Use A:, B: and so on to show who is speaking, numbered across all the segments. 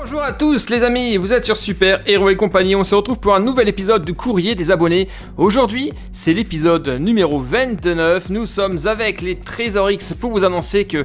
A: Bonjour à tous les amis, vous êtes sur Super Héros et compagnie, on se retrouve pour un nouvel épisode du courrier des abonnés. Aujourd'hui, c'est l'épisode numéro 29, nous sommes avec les Trésors X pour vous annoncer que,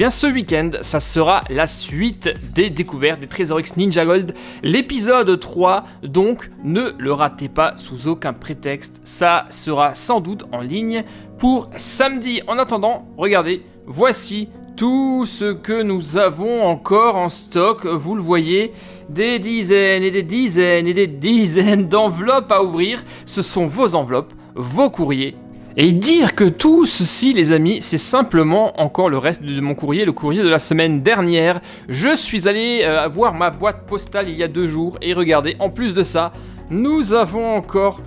A: ce week-end, ça sera la suite des découvertes des Trésors X Ninja Gold, l'épisode 3, donc ne le ratez pas sous aucun prétexte, ça sera sans doute en ligne pour samedi. En attendant, regardez, voici tout ce que nous avons encore en stock, vous le voyez, des dizaines et des dizaines et des dizaines d'enveloppes à ouvrir. Ce sont vos enveloppes, vos courriers. Et dire que tout ceci, les amis, c'est simplement encore le reste de mon courrier, le courrier de la semaine dernière. Je suis allé voir ma boîte postale il y a 2 jours et regardez, en plus de ça, nous avons encore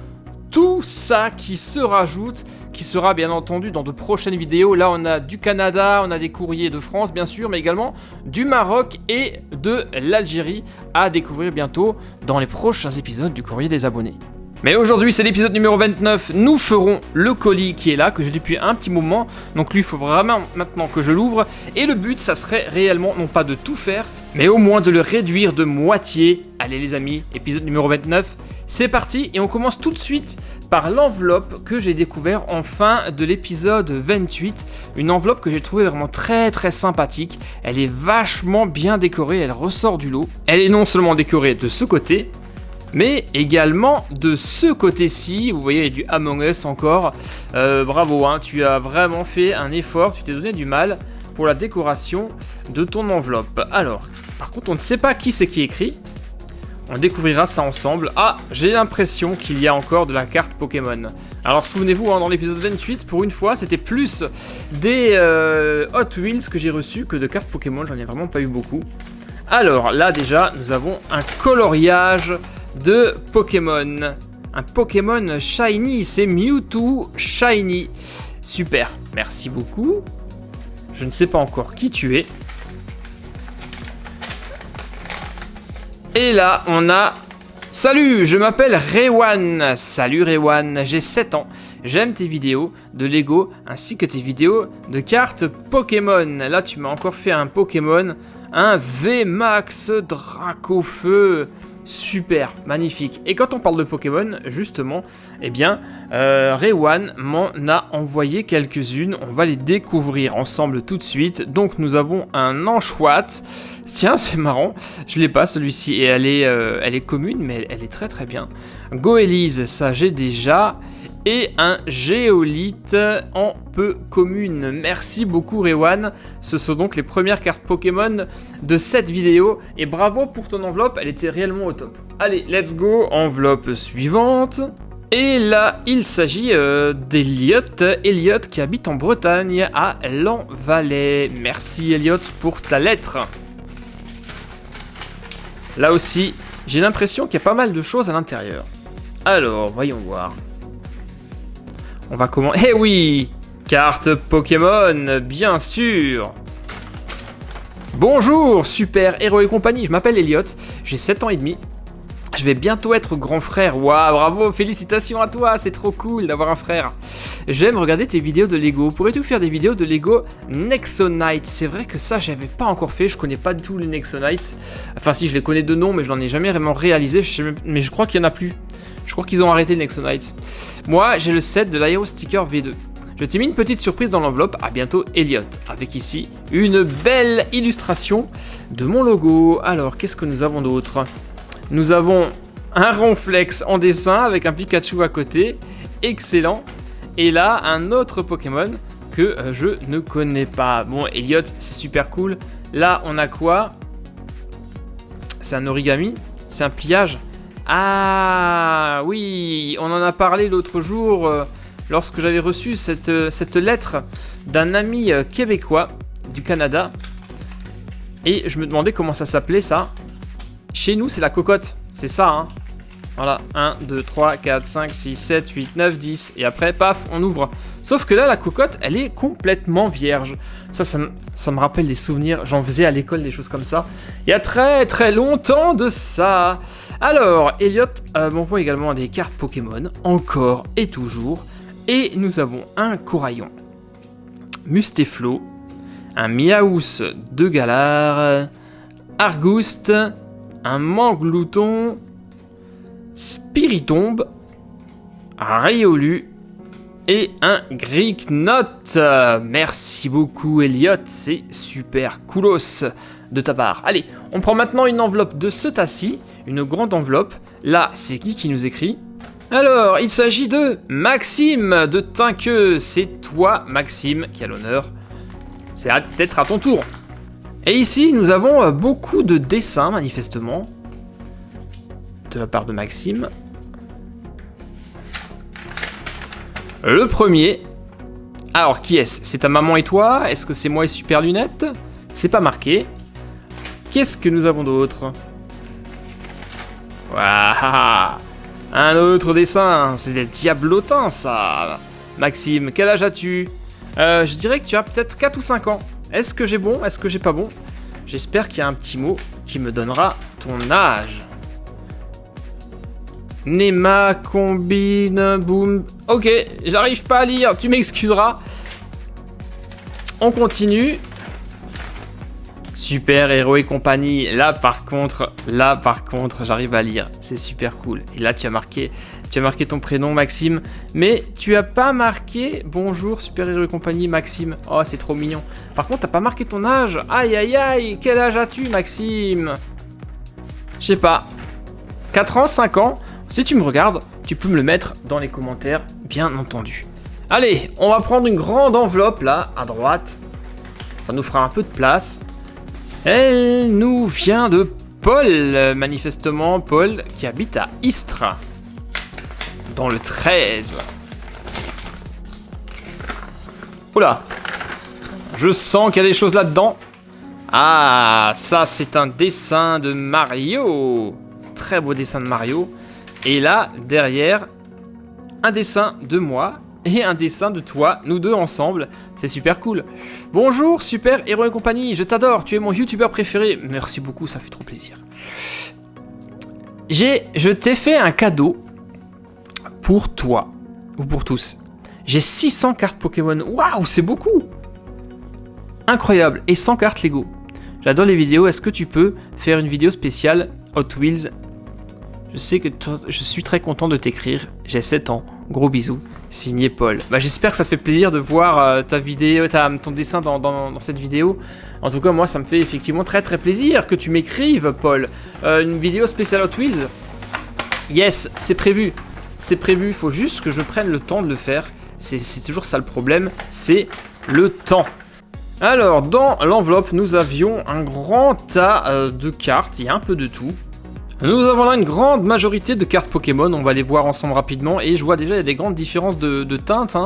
A: tout ça qui se rajoute, qui sera bien entendu dans de prochaines vidéos. Là on a du Canada, on a des courriers de France bien sûr, mais également du Maroc et de l'Algérie à découvrir bientôt dans les prochains épisodes du courrier des abonnés. Mais aujourd'hui c'est l'épisode numéro 29, nous ferons le colis qui est là, que j'ai depuis un petit moment, donc lui il faut vraiment maintenant que je l'ouvre, et le but ça serait réellement non pas de tout faire, mais au moins de le réduire de moitié. Allez les amis, épisode numéro 29, c'est parti, et on commence tout de suite par l'enveloppe que j'ai découvert en fin de l'épisode 28. Une enveloppe que j'ai trouvée vraiment très très sympathique. Elle est vachement bien décorée, elle ressort du lot. Elle est non seulement décorée de ce côté, mais également de ce côté-ci. Vous voyez, il y a du Among Us encore. Bravo, hein, tu as vraiment fait un effort, tu t'es donné du mal pour la décoration de ton enveloppe. Alors, par contre, on ne sait pas qui c'est qui écrit. On découvrira ça ensemble. Ah, j'ai l'impression qu'il y a encore de la carte Pokémon. Alors souvenez-vous, hein, dans l'épisode 28, pour une fois, c'était plus des Hot Wheels que j'ai reçus que de cartes Pokémon. J'en ai vraiment pas eu beaucoup. Alors là déjà, nous avons un coloriage de Pokémon. Un Pokémon Shiny, c'est Mewtwo Shiny. Super, merci beaucoup. Je ne sais pas encore qui tu es. Et là, on a... Salut, je m'appelle Rewan. Salut Rewan, j'ai 7 ans. J'aime tes vidéos de Lego ainsi que tes vidéos de cartes Pokémon. Là, tu m'as encore fait un Pokémon, un VMAX Dracofeu. Super, magnifique. Et quand on parle de Pokémon, justement, Rewan m'en a envoyé quelques-unes. On va les découvrir ensemble tout de suite. Donc, nous avons un Anchoate. Tiens, c'est marrant, je l'ai pas celui-ci, et elle est commune, mais elle est très très bien. Goélise, ça j'ai déjà, et un Géolite en peu commune. Merci beaucoup Rewan, ce sont donc les premières cartes Pokémon de cette vidéo, et bravo pour ton enveloppe, elle était réellement au top. Allez, let's go, enveloppe suivante. Et là, il s'agit d'Eliot qui habite en Bretagne, à Lanvalet. Merci Eliot pour ta lettre. Là aussi, j'ai l'impression qu'il y a pas mal de choses à l'intérieur. Alors, voyons voir. On va commencer... Eh oui! Carte Pokémon, bien sûr! Bonjour, Super Héros et compagnie, je m'appelle Elliot, j'ai 7 ans et demi. Je vais bientôt être grand frère. Waouh, bravo, félicitations à toi, c'est trop cool d'avoir un frère. J'aime regarder tes vidéos de Lego. Pourrais-tu faire des vidéos de Lego Nexonite? C'est vrai que ça, j'avais pas encore fait. Je connais pas du tout les Nexonites. Enfin, si, je les connais de nom, mais je n'en ai jamais vraiment réalisé. Mais je crois qu'il y en a plus. Je crois qu'ils ont arrêté les Nexonites. Moi, j'ai le set de l'Aero Sticker V2. Je t'ai mis une petite surprise dans l'enveloppe. À bientôt, Elliot. Avec ici une belle illustration de mon logo. Alors, qu'est-ce que nous avons d'autre? Nous avons un Ronflex en dessin avec un Pikachu à côté, excellent. Et là, un autre Pokémon que je ne connais pas. Bon, Elliot, c'est super cool. Là, on a quoi? C'est un origami? C'est un pliage? Ah, oui, on en a parlé l'autre jour lorsque j'avais reçu cette lettre d'un ami québécois du Canada. Et je me demandais comment ça s'appelait, ça. Chez nous, c'est la cocotte, c'est ça, hein. Voilà, 1, 2, 3, 4, 5, 6, 7, 8, 9, 10. Et après, paf, on ouvre. Sauf que là, la cocotte, elle est complètement vierge. Ça me rappelle des souvenirs. J'en faisais à l'école des choses comme ça. Il y a très très longtemps de ça. Alors, Elliot m'envoie également des cartes Pokémon, encore et toujours. Et nous avons un Coraillon, Mustéflo, un Miaous de Galar, Argouste, un Manglouton, Spiritombe, Riolu et un Greeknot. Merci beaucoup Elliot, c'est super coolos de ta part. Allez, on prend maintenant une enveloppe de ce tas-ci, une grande enveloppe. Là, c'est qui nous écrit? Alors, il s'agit de Maxime de Tinqueux. C'est toi, Maxime, qui a l'honneur. C'est peut-être à ton tour. Et ici, nous avons beaucoup de dessins, manifestement, de la part de Maxime. Le premier. Alors, qui est-ce? C'est ta maman et toi? Est-ce que c'est moi et Super Lunettes? C'est pas marqué. Qu'est-ce que nous avons d'autre? Waouh! Un autre dessin. C'est des diablotins, ça. Maxime, quel âge as-tu? Je dirais que tu as peut-être 4 ou 5 ans. Est-ce que j'ai bon? Est-ce que j'ai pas bon? J'espère qu'il y a un petit mot qui me donnera ton âge. Nema, combine, boom. Ok, j'arrive pas à lire, tu m'excuseras. On continue. Super Héros et compagnie. Là par contre, j'arrive à lire. C'est super cool. Et là, tu as marqué ton prénom, Maxime. Mais tu as pas marqué bonjour Super Héros et compagnie, Maxime. Oh, c'est trop mignon. Par contre, t'as pas marqué ton âge. Aïe, aïe, aïe. Quel âge as-tu, Maxime? Je sais pas. 4 ans, 5 ans. Si tu me regardes, tu peux me le mettre dans les commentaires, bien entendu. Allez, on va prendre une grande enveloppe, là, à droite. Ça nous fera un peu de place. Elle nous vient de Paul, manifestement. Paul, qui habite à Istres, dans le 13. Oula, je sens qu'il y a des choses là-dedans. Ah, ça, c'est un dessin de Mario. Très beau dessin de Mario. Et là, derrière, un dessin de moi et un dessin de toi, nous deux ensemble. C'est super cool. Bonjour, Super Héros et compagnie, je t'adore, tu es mon youtubeur préféré. Merci beaucoup, ça fait trop plaisir. Je t'ai fait un cadeau pour toi, ou pour tous. J'ai 600 cartes Pokémon. Waouh, c'est beaucoup. Incroyable, et 100 cartes Lego. J'adore les vidéos, est-ce que tu peux faire une vidéo spéciale Hot Wheels? Je sais que je suis très content de t'écrire. J'ai 7 ans. Gros bisous. Signé Paul. Bah, j'espère que ça te fait plaisir de voir ta vidéo, ton dessin dans cette vidéo. En tout cas, moi, ça me fait effectivement très très plaisir que tu m'écrives, Paul. Une vidéo spéciale Hot Wheels. Yes, c'est prévu. C'est prévu. Il faut juste que je prenne le temps de le faire. C'est toujours ça le problème. C'est le temps. Alors, dans l'enveloppe, nous avions un grand tas de cartes. Il y a un peu de tout. Nous avons là une grande majorité de cartes Pokémon, on va les voir ensemble rapidement, et je vois déjà il y a des grandes différences de teintes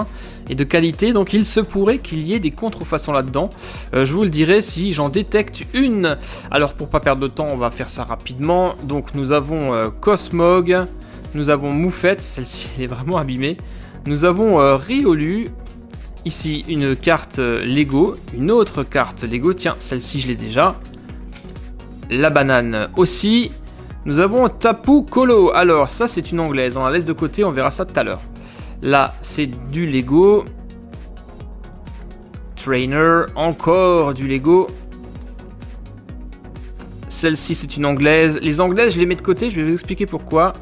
A: et de qualité, donc il se pourrait qu'il y ait des contrefaçons là-dedans. Je vous le dirai si j'en détecte une. Alors pour pas perdre de temps, on va faire ça rapidement. Donc nous avons Cosmog, nous avons Moufette, celle-ci elle est vraiment abîmée. Nous avons Riolu, ici une carte Lego, une autre carte Lego, tiens celle-ci je l'ai déjà. La banane aussi. Nous avons Tapu Kolo. Alors, ça, c'est une anglaise. On la laisse de côté, on verra ça tout à l'heure. Là, c'est du Lego. Trainer. Encore du Lego. Celle-ci, c'est une anglaise. Les anglaises, je les mets de côté. Je vais vous expliquer pourquoi.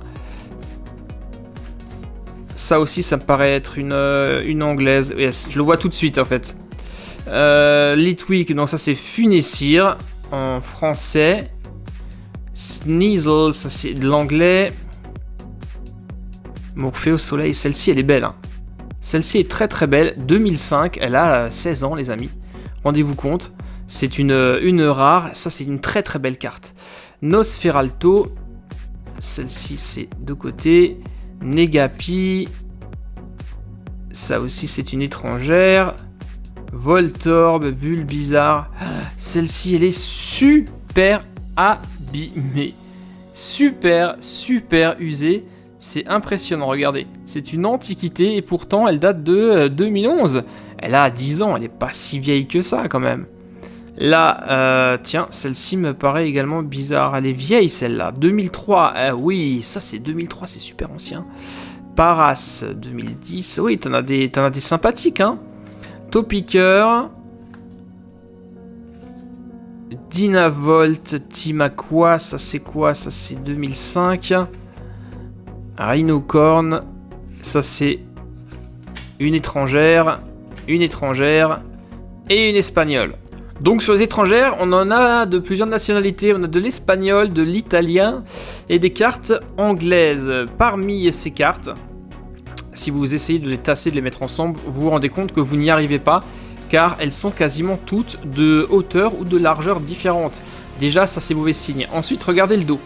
A: Ça aussi, ça me paraît être une anglaise. Yes, je le vois tout de suite, en fait. Litwick, donc ça, c'est Funessir en français. Sneasel, ça c'est de l'anglais. Morphée au soleil, celle-ci elle est belle. Hein. Celle-ci est très très belle. 2005, elle a 16 ans les amis. Rendez-vous compte, c'est une rare. Ça c'est une très très belle carte. Nosferalto, celle-ci c'est de côté. Negapi, ça aussi c'est une étrangère. Voltorb, Bulbizarre. Celle-ci elle est super abîmée. Super usée. C'est impressionnant, regardez. C'est une antiquité et pourtant elle date de 2011. Elle a 10 ans, elle n'est pas si vieille que ça quand même. Là, tiens, celle-ci me paraît également bizarre. Elle est vieille celle-là, 2003. Oui, ça c'est 2003, c'est super ancien. Paras, 2010. Oui, t'en as des sympathiques, hein. Topiqueur. Dynavolt, Timakwa, ça c'est quoi? Ça c'est 2005. Rhinocorn, ça c'est une étrangère et une espagnole. Donc sur les étrangères, on en a de plusieurs nationalités. On a de l'espagnol, de l'italien et des cartes anglaises. Parmi ces cartes, si vous essayez de les tasser, de les mettre ensemble, vous vous rendez compte que vous n'y arrivez pas, car elles sont quasiment toutes de hauteur ou de largeur différentes. Déjà, ça c'est mauvais signe. Ensuite, regardez le dos.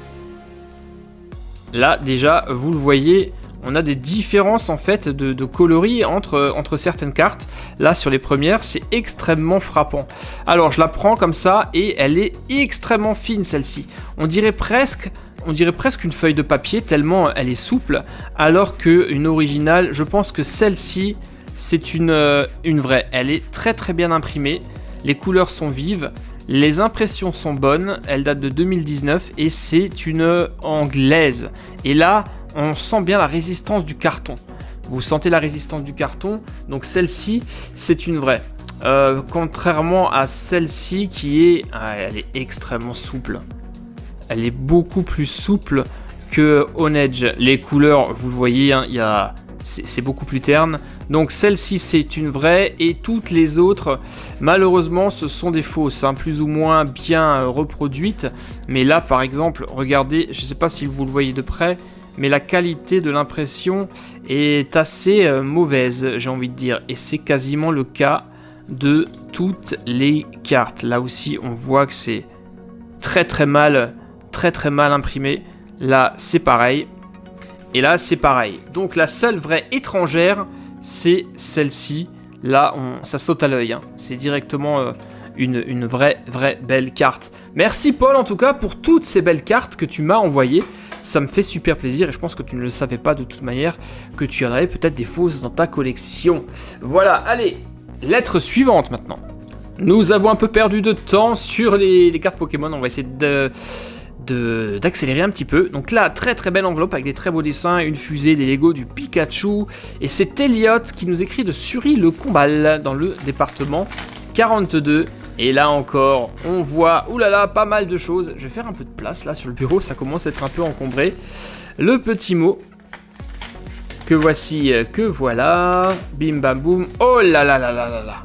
A: Là, déjà, vous le voyez, on a des différences en fait de coloris entre certaines cartes. Là, sur les premières, c'est extrêmement frappant. Alors, je la prends comme ça et elle est extrêmement fine celle-ci. On dirait presque une feuille de papier tellement elle est souple, alors qu'une originale, je pense que celle-ci, c'est une vraie. Elle est très très bien imprimée, les couleurs sont vives, les impressions sont bonnes, elle date de 2019 et c'est une anglaise. Et là, on sent bien la résistance du carton. Vous sentez la résistance du carton, donc celle-ci, c'est une vraie. Contrairement à celle-ci elle est extrêmement souple. Elle est beaucoup plus souple que Onedge. Les couleurs, vous le voyez, hein, c'est beaucoup plus terne. Donc celle-ci, c'est une vraie et toutes les autres, malheureusement, ce sont des fausses, hein, plus ou moins bien reproduites. Mais là, par exemple, regardez, je ne sais pas si vous le voyez de près, mais la qualité de l'impression est assez mauvaise, j'ai envie de dire. Et c'est quasiment le cas de toutes les cartes. Là aussi, on voit que c'est très très mal imprimé. Là, c'est pareil. Et là, c'est pareil. Donc, la seule vraie étrangère, c'est celle-ci. Là, ça saute à l'œil. Hein. C'est directement une vraie belle carte. Merci Paul, en tout cas, pour toutes ces belles cartes que tu m'as envoyées. Ça me fait super plaisir et je pense que tu ne le savais pas de toute manière, que tu en avais peut-être des fausses dans ta collection. Voilà, allez, lettre suivante maintenant. Nous avons un peu perdu de temps sur les cartes Pokémon. On va essayer d'accélérer un petit peu. Donc là, très très belle enveloppe avec des très beaux dessins, une fusée, des Lego, du Pikachu. Et c'est Elliot qui nous écrit de Sury-le-Combal dans le département 42. Et là encore, on voit, oulala, pas mal de choses. Je vais faire un peu de place là sur le bureau, ça commence à être un peu encombré. Le petit mot que voici, que voilà. Bim bam boum. Oh là là là là là là.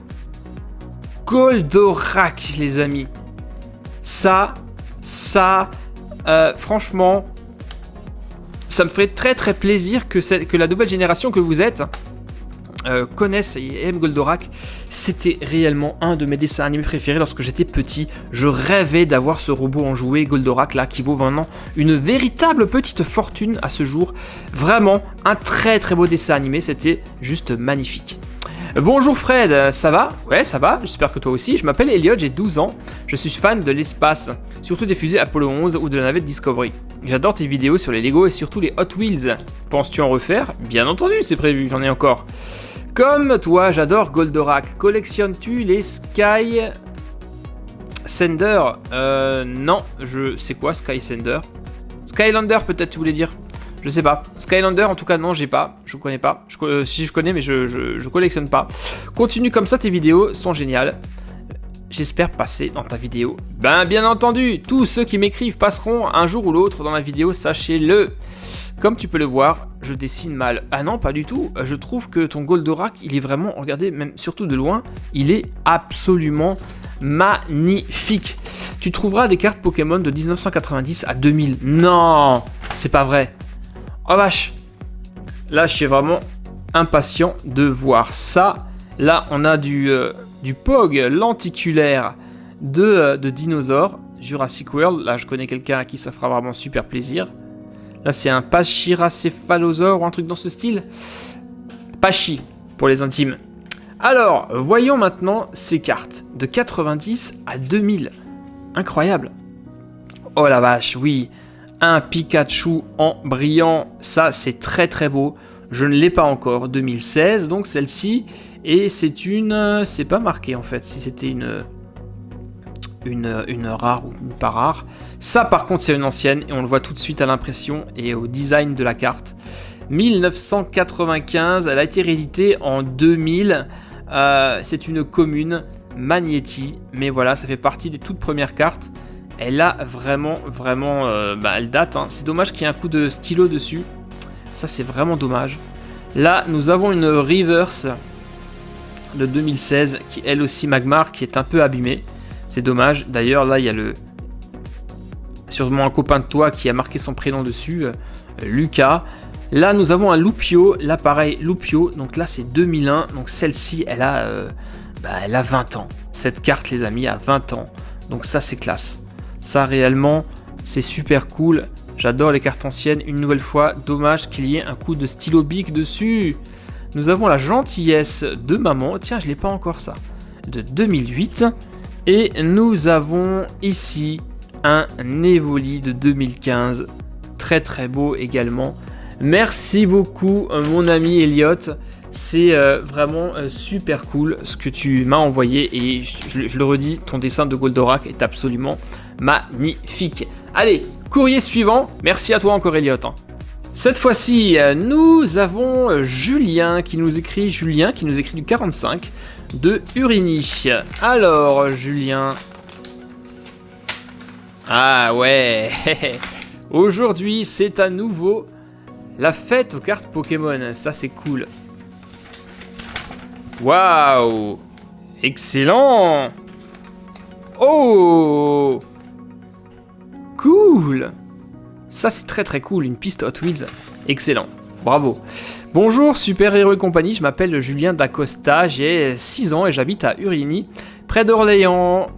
A: Goldorak, les amis. Ça, franchement, ça me ferait très très plaisir que la nouvelle génération que vous êtes connaisse et aime Goldorak. C'était réellement un de mes dessins animés préférés lorsque j'étais petit. Je rêvais d'avoir ce robot en jouet Goldorak là qui vaut vraiment une véritable petite fortune à ce jour. Vraiment un très très beau dessin animé, c'était juste magnifique. Bonjour Fred, ça va? Ouais, ça va, j'espère que toi aussi. Je m'appelle Elliot, j'ai 12 ans. Je suis fan de l'espace, surtout des fusées Apollo 11 ou de la navette Discovery. J'adore tes vidéos sur les Lego et surtout les Hot Wheels. Penses-tu en refaire? Bien entendu, c'est prévu, j'en ai encore. Comme toi, j'adore Goldorak. Collectionnes-tu les Sky Sender? Non, c'est quoi Sky Sender? Skylander peut-être tu voulais dire? Je sais pas. Skylander en tout cas non, j'ai pas. Je connais pas. Si je connais mais je collectionne pas. Continue comme ça, tes vidéos sont géniales. J'espère passer dans ta vidéo. Ben bien entendu, tous ceux qui m'écrivent passeront un jour ou l'autre dans ma vidéo, sachez-le. Comme tu peux le voir, je dessine mal. Ah non, pas du tout. Je trouve que ton Goldorak, il est vraiment, regardez, même surtout de loin, il est absolument magnifique. Tu trouveras des cartes Pokémon de 1990 à 2000. Non, c'est pas vrai. Oh vache. Là, je suis vraiment impatient de voir ça. Là, on a du Pog lenticulaire de dinosaures. Jurassic World. Là, je connais quelqu'un à qui ça fera vraiment super plaisir. Là, c'est un pachyracéphalosaure ou un truc dans ce style. Pachy, pour les intimes. Alors, voyons maintenant ces cartes. De 90 à 2000. Incroyable. Oh la vache, oui. Un Pikachu en brillant. Ça, c'est très très beau. Je ne l'ai pas encore. 2016, donc celle-ci. Et c'est une... c'est pas marqué en fait, si c'était une rare ou une pas rare. Ça par contre c'est une ancienne et on le voit tout de suite à l'impression et au design de la carte. 1995, elle a été rééditée en 2000. C'est une commune Magnéti. Mais voilà, ça fait partie des toutes premières cartes. Elle a vraiment, elle date. Hein. C'est dommage qu'il y ait un coup de stylo dessus. Ça, c'est vraiment dommage. Là, nous avons une reverse de 2016 qui, elle aussi, Magmar, qui est un peu abîmée. C'est dommage. D'ailleurs, là, il y a sûrement un copain de toi qui a marqué son prénom dessus, Lucas. Là, nous avons un Lupio, l'appareil Lupio. Donc là, c'est 2001. Donc celle-ci, elle a 20 ans. Cette carte, les amis, a 20 ans. Donc ça, c'est classe. Ça, réellement, c'est super cool. J'adore les cartes anciennes. Une nouvelle fois, dommage qu'il y ait un coup de stylo bic dessus. Nous avons la gentillesse de maman. Tiens, je l'ai pas encore, ça. De 2008. Et nous avons ici un Evoli de 2015. Très, très beau également. Merci beaucoup, mon ami Elliot. C'est vraiment super cool ce que tu m'as envoyé. Et je le redis, ton dessin de Goldorak est absolument magnifique. Allez, courrier suivant. Merci à toi encore, Elliot. Cette fois-ci, nous avons Julien qui nous écrit du 45 de Urigny. Alors, Julien. Ah ouais. Aujourd'hui, c'est à nouveau la fête aux cartes Pokémon. Ça, c'est cool. Waouh. Excellent. Oh. Cool. Ça, c'est très très cool. Une piste Hot Wheels. Excellent. Bravo. Bonjour, Super Héros et compagnie. Je m'appelle Julien Dacosta. J'ai 6 ans et j'habite à Urigny, près d'Orléans.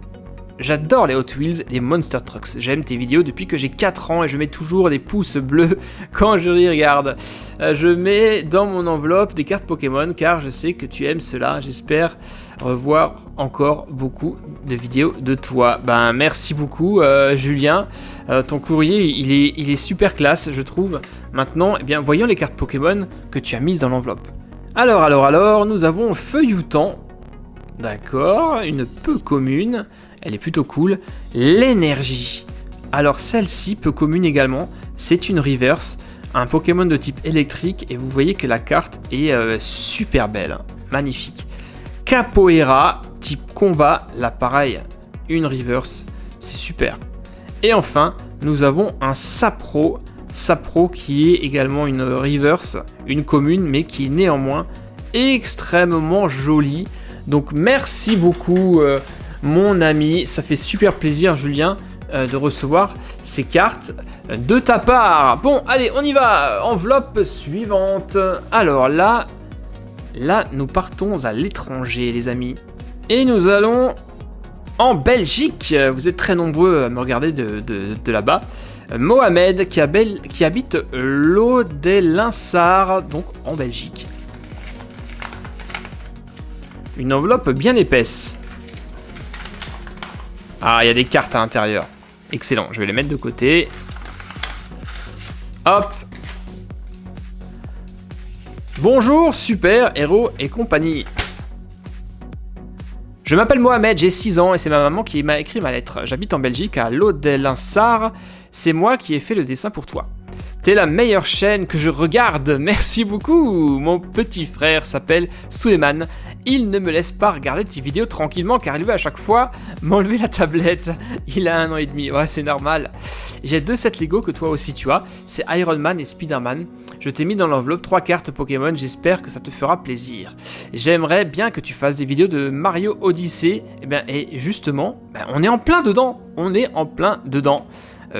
A: J'adore les Hot Wheels, les Monster Trucks. J'aime tes vidéos depuis que j'ai 4 ans et je mets toujours des pouces bleus quand je les regarde. Je mets dans mon enveloppe des cartes Pokémon car je sais que tu aimes cela. J'espère revoir encore beaucoup de vidéos de toi. Ben, merci beaucoup, Julien. Ton courrier, il est super classe, je trouve. Maintenant, eh bien, voyons les cartes Pokémon que tu as mises dans l'enveloppe. Alors, nous avons Feuilloutant. D'accord, une peu commune. Elle est plutôt cool. L'énergie. Alors celle-ci, peu commune également, c'est une reverse, un Pokémon de type électrique, et vous voyez que la carte est super belle, hein, magnifique. Capoeira, type combat, là pareil, une reverse, c'est super. Et enfin, nous avons un Sapro qui est également une reverse, une commune, mais qui est néanmoins extrêmement jolie. Donc merci beaucoup, mon ami, ça fait super plaisir, Julien, de recevoir ces cartes de ta part. Bon, allez, on y va. Enveloppe suivante. Alors là, nous partons à l'étranger, les amis. Et nous allons en Belgique. Vous êtes très nombreux à me regarder de là-bas. Mohamed, qui habite L'Eau-des-Linsards, donc en Belgique. Une enveloppe bien épaisse. Ah, il y a des cartes à l'intérieur. Excellent, je vais les mettre de côté. Hop. Bonjour, Super Héros et compagnie. Je m'appelle Mohamed, j'ai 6 ans et c'est ma maman qui m'a écrit ma lettre. J'habite en Belgique à L'Eau-des-Linsards. C'est moi qui ai fait le dessin pour toi. T'es la meilleure chaîne que je regarde, merci beaucoup. Mon petit frère s'appelle Suleiman. Il ne me laisse pas regarder tes vidéos tranquillement car il veut à chaque fois m'enlever la tablette. Il a 1 an et demi, ouais c'est normal. J'ai 2 sets Lego que toi aussi tu as, c'est Iron Man et Spider-Man. Je t'ai mis dans l'enveloppe 3 cartes Pokémon, j'espère que ça te fera plaisir. J'aimerais bien que tu fasses des vidéos de Mario Odyssey. Et justement, on est en plein dedans.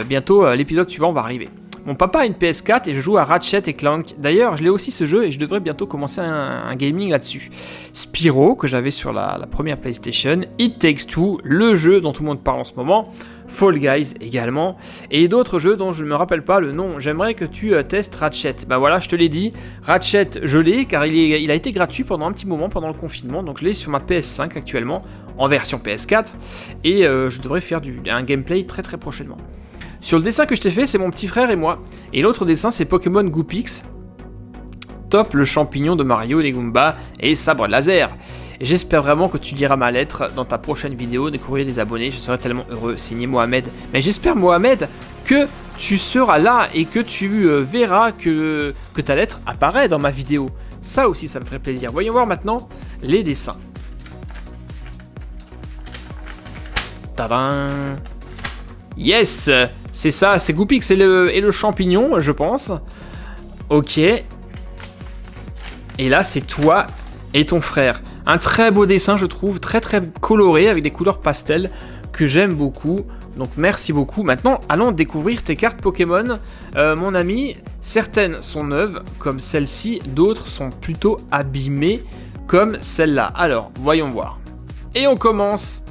A: Bientôt l'épisode suivant va arriver. Mon papa a une PS4 et je joue à Ratchet & Clank. D'ailleurs, je l'ai aussi ce jeu et je devrais bientôt commencer un gaming là-dessus. Spyro, que j'avais sur la première PlayStation. It Takes Two, le jeu dont tout le monde parle en ce moment. Fall Guys également. Et d'autres jeux dont je ne me rappelle pas le nom. J'aimerais que tu testes Ratchet. Bah voilà, je te l'ai dit. Ratchet, je l'ai car il a été gratuit pendant un petit moment pendant le confinement. Donc je l'ai sur ma PS5 actuellement, en version PS4. Et je devrais faire un gameplay très très prochainement. Sur le dessin que je t'ai fait, c'est mon petit frère et moi. Et l'autre dessin, c'est Pokémon Goopix. Top, le champignon de Mario, les Goombas et sabre laser. Et j'espère vraiment que tu liras ma lettre dans ta prochaine vidéo des courriers des abonnés. Je serai tellement heureux. Signé Mohamed. Mais j'espère, Mohamed, que tu seras là et que tu verras que ta lettre apparaît dans ma vidéo. Ça aussi, ça me ferait plaisir. Voyons voir maintenant les dessins. Tadam. Yes, c'est ça, c'est Goupix et le champignon, je pense. Ok. Et là, c'est toi et ton frère. Un très beau dessin, je trouve, très très coloré, avec des couleurs pastel, que j'aime beaucoup. Donc merci beaucoup. Maintenant, allons découvrir tes cartes Pokémon. Mon ami, certaines sont neuves, comme celle-ci. D'autres sont plutôt abîmées, comme celle-là. Alors, voyons voir. Et on commence.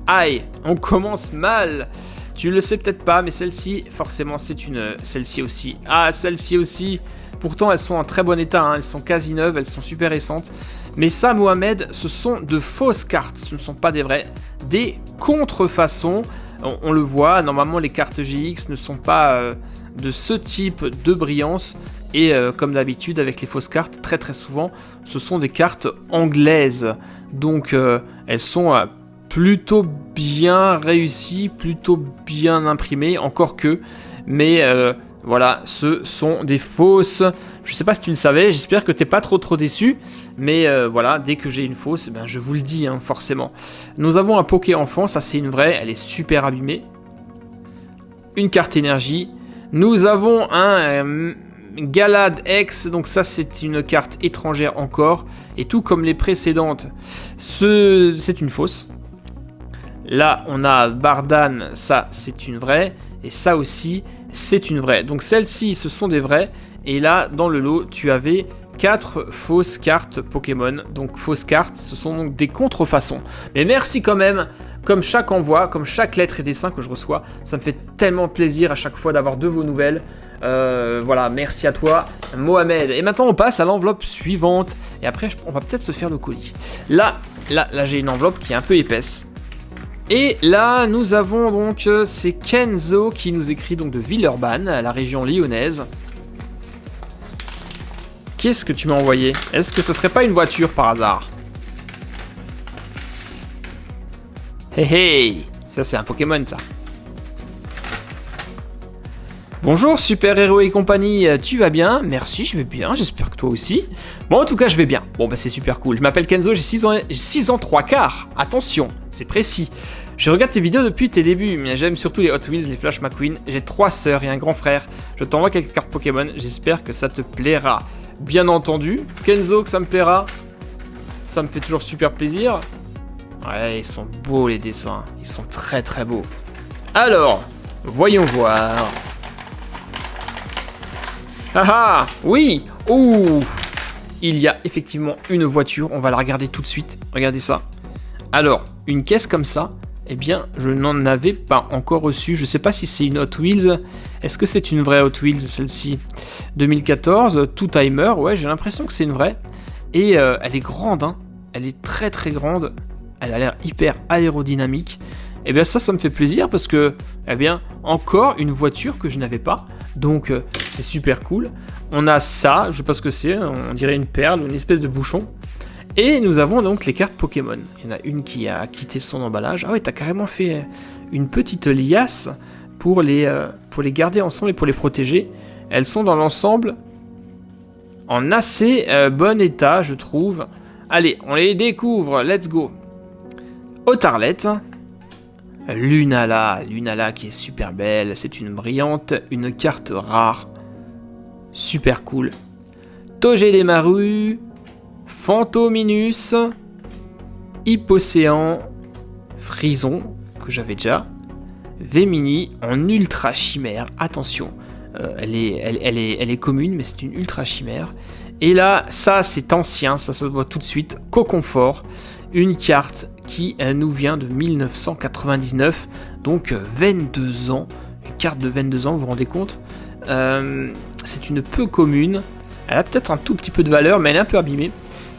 A: Aïe, on commence mal. Tu le sais peut-être pas, mais celle-ci, forcément, c'est une... Celle-ci aussi. Ah, celle-ci aussi. Pourtant, elles sont en très bon état. Hein. Elles sont quasi neuves, elles sont super récentes. Mais ça, Mohamed, ce sont de fausses cartes. Ce ne sont pas des vraies. Des contrefaçons. On le voit, normalement, les cartes GX ne sont pas de ce type de brillance. Et comme d'habitude, avec les fausses cartes, très très souvent, ce sont des cartes anglaises. Donc, elles sont... plutôt bien réussi, plutôt bien imprimé, encore que, mais voilà, ce sont des fausses. Je sais pas si tu le savais, j'espère que t'es pas trop déçu, mais voilà, dès que j'ai une fausse, ben, je vous le dis, hein, forcément. Nous avons un Poké Enfant, ça c'est une vraie, elle est super abîmée. Une carte énergie. Nous avons un Galad X, donc ça c'est une carte étrangère encore, et tout comme les précédentes, c'est une fausse. Là, on a Bardan, ça, c'est une vraie. Et ça aussi, c'est une vraie. Donc, celles-ci, ce sont des vraies. Et là, dans le lot, tu avais 4 fausses cartes Pokémon. Donc, fausses cartes, ce sont donc des contrefaçons. Mais merci quand même, comme chaque envoi, comme chaque lettre et dessin que je reçois. Ça me fait tellement plaisir à chaque fois d'avoir de vos nouvelles. Voilà, merci à toi, Mohamed. Et maintenant, on passe à l'enveloppe suivante. Et après, on va peut-être se faire le colis. Là, j'ai une enveloppe qui est un peu épaisse. Et là, nous avons donc, c'est Kenzo qui nous écrit donc de Villeurbanne, la région lyonnaise. Qu'est-ce que tu m'as envoyé? Est-ce que ce serait pas une voiture par hasard? Hey hey! Ça c'est un Pokémon ça. Bonjour super héros et compagnie, tu vas bien? Merci, je vais bien, j'espère que toi aussi. Bon en tout cas je vais bien, bon bah c'est super cool. Je m'appelle Kenzo, j'ai 6 ans 3 quarts, attention, c'est précis. Je regarde tes vidéos depuis tes débuts, mais j'aime surtout les Hot Wheels, les Flash McQueen. J'ai 3 sœurs et un grand frère. Je t'envoie quelques cartes Pokémon, j'espère que ça te plaira. Bien entendu, Kenzo, que ça me plaira. Ça me fait toujours super plaisir. Ouais, ils sont beaux les dessins, ils sont très très beaux. Alors, voyons voir. Ah ah, oui. Ouh. Il y a effectivement une voiture, on va la regarder tout de suite. Regardez ça. Alors, une caisse comme ça, eh bien, je n'en avais pas encore reçu. Je ne sais pas si c'est une Hot Wheels. Est-ce que c'est une vraie Hot Wheels, celle-ci? 2014, Two Timer. Ouais, j'ai l'impression que c'est une vraie. Et elle est grande, hein. Elle est très très grande. Elle a l'air hyper aérodynamique. Et bien ça me fait plaisir parce que, eh bien, encore une voiture que je n'avais pas. Donc, c'est super cool. On a ça, je sais pas ce que c'est. On dirait une perle, une espèce de bouchon. Et nous avons donc les cartes Pokémon. Il y en a une qui a quitté son emballage. Ah ouais, t'as carrément fait une petite liasse pour les garder ensemble et pour les protéger. Elles sont dans l'ensemble en assez bon état, je trouve. Allez, on les découvre. Let's go. Otarlette. Lunala qui est super belle. C'est une brillante, une carte rare. Super cool. Togedemaru. Fantominus, Hippocéan, Frison, que j'avais déjà, Vémini en ultra chimère, attention, elle est commune, mais c'est une ultra chimère. Et là, ça c'est ancien, ça se voit tout de suite, Coconfort, une carte qui nous vient de 1999, donc 22 ans, une carte de 22 ans, vous vous rendez compte? C'est une peu commune, elle a peut-être un tout petit peu de valeur, mais elle est un peu abîmée.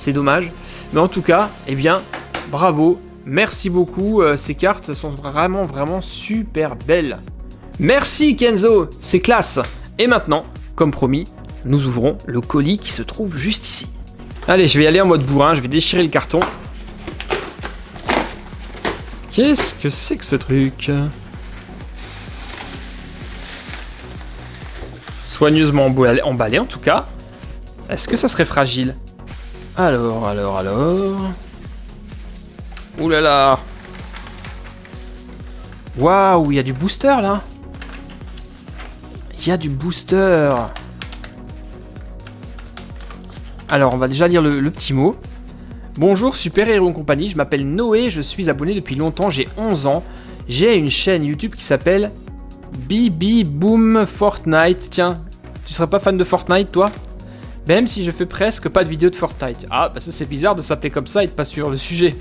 A: C'est dommage, mais en tout cas, eh bien, bravo, merci beaucoup, ces cartes sont vraiment super belles. Merci Kenzo, c'est classe. Et maintenant, comme promis, nous ouvrons le colis qui se trouve juste ici. Allez, je vais y aller en mode bourrin, je vais déchirer le carton. Qu'est-ce que c'est que ce truc? Soigneusement emballé en tout cas. Est-ce que ça serait fragile? Alors. Ouh là là. Waouh, il y a du booster là. Il y a du booster. Alors, on va déjà lire le petit mot. Bonjour Super Hero Company, je m'appelle Noé, je suis abonné depuis longtemps, j'ai 11 ans. J'ai une chaîne YouTube qui s'appelle Bibi Boom Fortnite. Tiens, tu serais pas fan de Fortnite toi? Même si je fais presque pas de vidéos de Fortnite. Ah, bah ça c'est bizarre de s'appeler comme ça et de pas sur le sujet.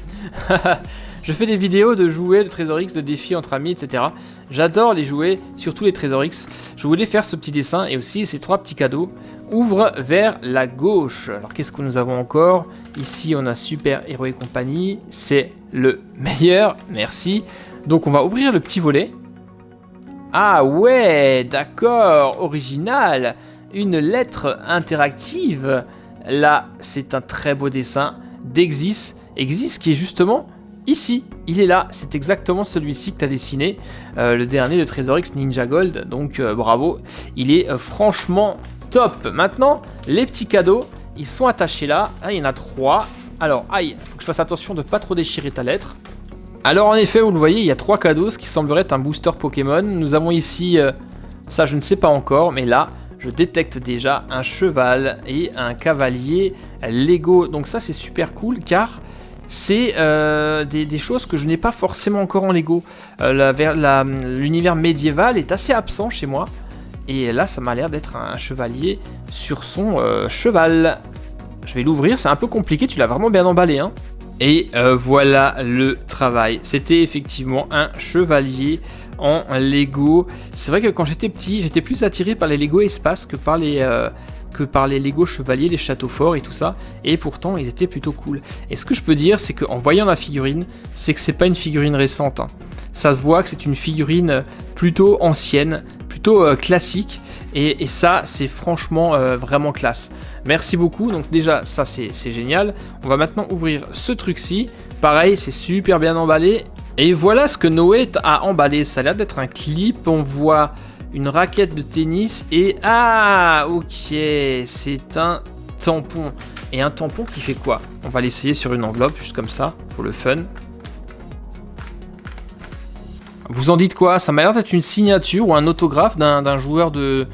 A: Je fais des vidéos de jouets, de Trésor X, de défis entre amis, etc. J'adore les jouets, surtout les Trésor X. Je voulais faire ce petit dessin et aussi ces 3 petits cadeaux. Ouvre vers la gauche. Alors qu'est-ce que nous avons encore? Ici on a Super Hero et compagnie. C'est le meilleur, merci. Donc on va ouvrir le petit volet. Ah ouais, d'accord, original. Une lettre interactive. Là, c'est un très beau dessin d'Exis. Exis qui est justement ici. Il est là. C'est exactement celui-ci que tu as dessiné. Le dernier de Trésor X Ninja Gold. Donc bravo. Il est franchement top. Maintenant, les petits cadeaux, ils sont attachés là. Ah, il y en a 3. Alors, aïe, faut que je fasse attention de ne pas trop déchirer ta lettre. Alors en effet, vous le voyez, il y a 3 cadeaux, ce qui semblerait être un booster Pokémon. Nous avons ici, ça je ne sais pas encore, mais là, je détecte déjà un cheval et un cavalier Lego. Donc ça c'est super cool car c'est des choses que je n'ai pas forcément encore en Lego. L'univers médiéval est assez absent chez moi. Et là ça m'a l'air d'être un chevalier sur son cheval. Je vais l'ouvrir, c'est un peu compliqué, tu l'as vraiment bien emballé hein. Et voilà le travail. C'était effectivement un chevalier en Lego. C'est vrai que quand j'étais petit, j'étais plus attiré par les Lego espace que par les Lego chevaliers, les châteaux forts et tout ça. Et pourtant, ils étaient plutôt cool. Et ce que je peux dire, c'est qu'en voyant la figurine, c'est que c'est pas une figurine récente. Hein. Ça se voit que c'est une figurine plutôt ancienne, plutôt classique. Et ça, c'est franchement vraiment classe. Merci beaucoup. Donc déjà, ça c'est génial. On va maintenant ouvrir ce truc-ci. Pareil, c'est super bien emballé. Et voilà ce que Noé a emballé. Ça a l'air d'être un clip. On voit une raquette de tennis. Et ah, ok, c'est un tampon. Et un tampon qui fait quoi? On va l'essayer sur une enveloppe, juste comme ça, pour le fun. Vous en dites quoi? Ça m'a l'air d'être une signature ou un autographe d'un joueur de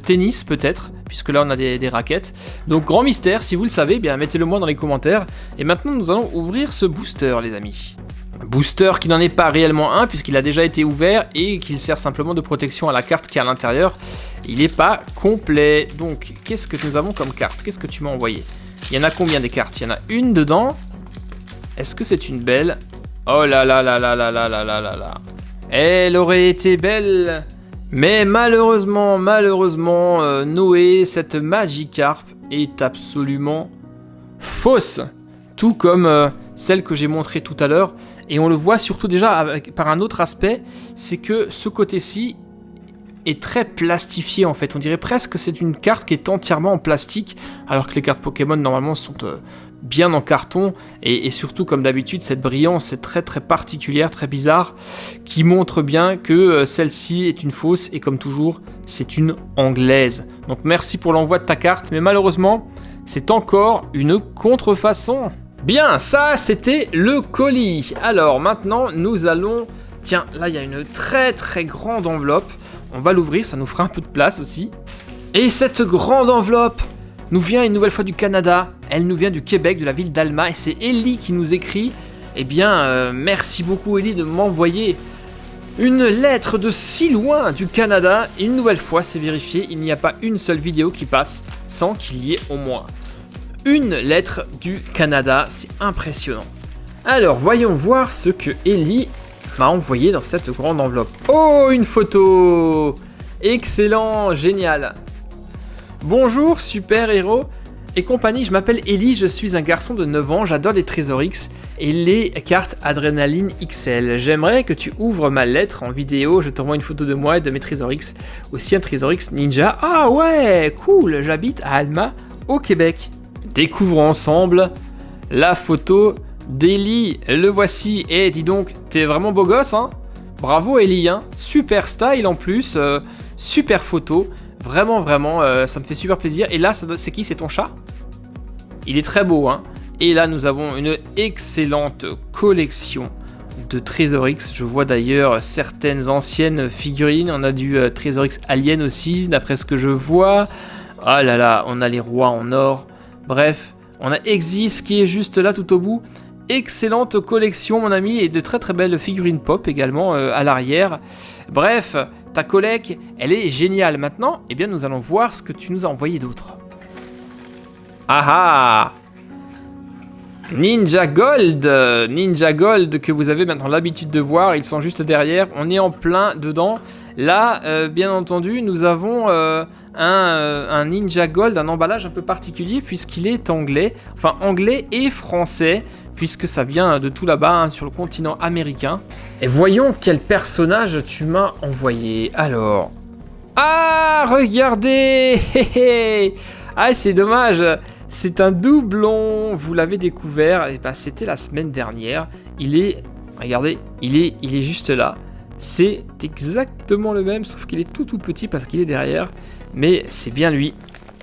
A: tennis peut-être, puisque là on a des raquettes. Donc grand mystère, si vous le savez, bien mettez-le moi dans les commentaires. Et maintenant nous allons ouvrir ce booster les amis. Un booster qui n'en est pas réellement un puisqu'il a déjà été ouvert et qu'il sert simplement de protection à la carte qui est à l'intérieur. Il n'est pas complet. Donc qu'est-ce que nous avons comme carte? Qu'est-ce que tu m'as envoyé? Il y en a combien des cartes? Il y en a une dedans. Est-ce que c'est une belle? Oh là là là là là là là là là là. Elle aurait été belle, mais malheureusement, Noé, cette Magikarp est absolument fausse. Tout comme celle que j'ai montrée tout à l'heure. Et on le voit surtout déjà par un autre aspect, c'est que ce côté-ci est très plastifié en fait. On dirait presque que c'est une carte qui est entièrement en plastique, alors que les cartes Pokémon normalement sont bien en carton. Et surtout, comme d'habitude, cette brillance est très très particulière, très bizarre, qui montre bien que celle-ci est une fausse et comme toujours, c'est une anglaise. Donc merci pour l'envoi de ta carte, mais malheureusement, c'est encore une contrefaçon. Bien, ça c'était le colis. Alors maintenant, nous allons... Tiens, là il y a une très très grande enveloppe. On va l'ouvrir, ça nous fera un peu de place aussi. Et cette grande enveloppe nous vient une nouvelle fois du Canada. Elle nous vient du Québec, de la ville d'Alma. Et c'est Ellie qui nous écrit. Eh bien, merci beaucoup Ellie de m'envoyer une lettre de si loin du Canada. Et une nouvelle fois, c'est vérifié, il n'y a pas une seule vidéo qui passe sans qu'il y ait au moins une lettre du Canada. C'est impressionnant. Alors, voyons voir ce que Ellie m'a envoyé dans cette grande enveloppe. Oh, une photo! Excellent, génial. Bonjour, super héros et compagnie, je m'appelle Ellie, je suis un garçon de 9 ans, j'adore les Trésor X et les cartes Adrénaline XL. J'aimerais que tu ouvres ma lettre en vidéo, je t'envoie une photo de moi et de mes Trésor X, aussi un Trésor X Ninja. Ah ouais, cool, j'habite à Alma, au Québec. Découvrons ensemble la photo d'Ellie, le voici. Et dis donc, t'es vraiment beau gosse, hein? Bravo Ellie, hein? Super style en plus, super photo. Vraiment, ça me fait super plaisir. Et là, c'est qui? C'est ton chat? Il est très beau, hein? Et là, nous avons une excellente collection de Trésor-X. Je vois d'ailleurs certaines anciennes figurines. On a du Trésor-X Alien aussi, d'après ce que je vois. Ah là là, on a les rois en or. Bref, on a Exis qui est juste là tout au bout. Excellente collection, mon ami, et de très très belles figurines pop également à l'arrière. Bref, ta collecte, elle est géniale. Maintenant, eh bien, nous allons voir ce que tu nous as envoyé d'autre. Ah ah! Ninja Gold que vous avez maintenant l'habitude de voir, ils sont juste derrière, on est en plein dedans. Là, bien entendu, nous avons un Ninja Gold, un emballage un peu particulier puisqu'il est anglais, enfin anglais et français, puisque ça vient de tout là-bas, hein, sur le continent américain. Et voyons quel personnage tu m'as envoyé. Alors... Ah, regardez! Ah, c'est dommage. C'est un doublon, vous l'avez découvert, et ben, c'était la semaine dernière. Il est, regardez, il est juste là. C'est exactement le même, sauf qu'il est tout petit parce qu'il est derrière. Mais c'est bien lui.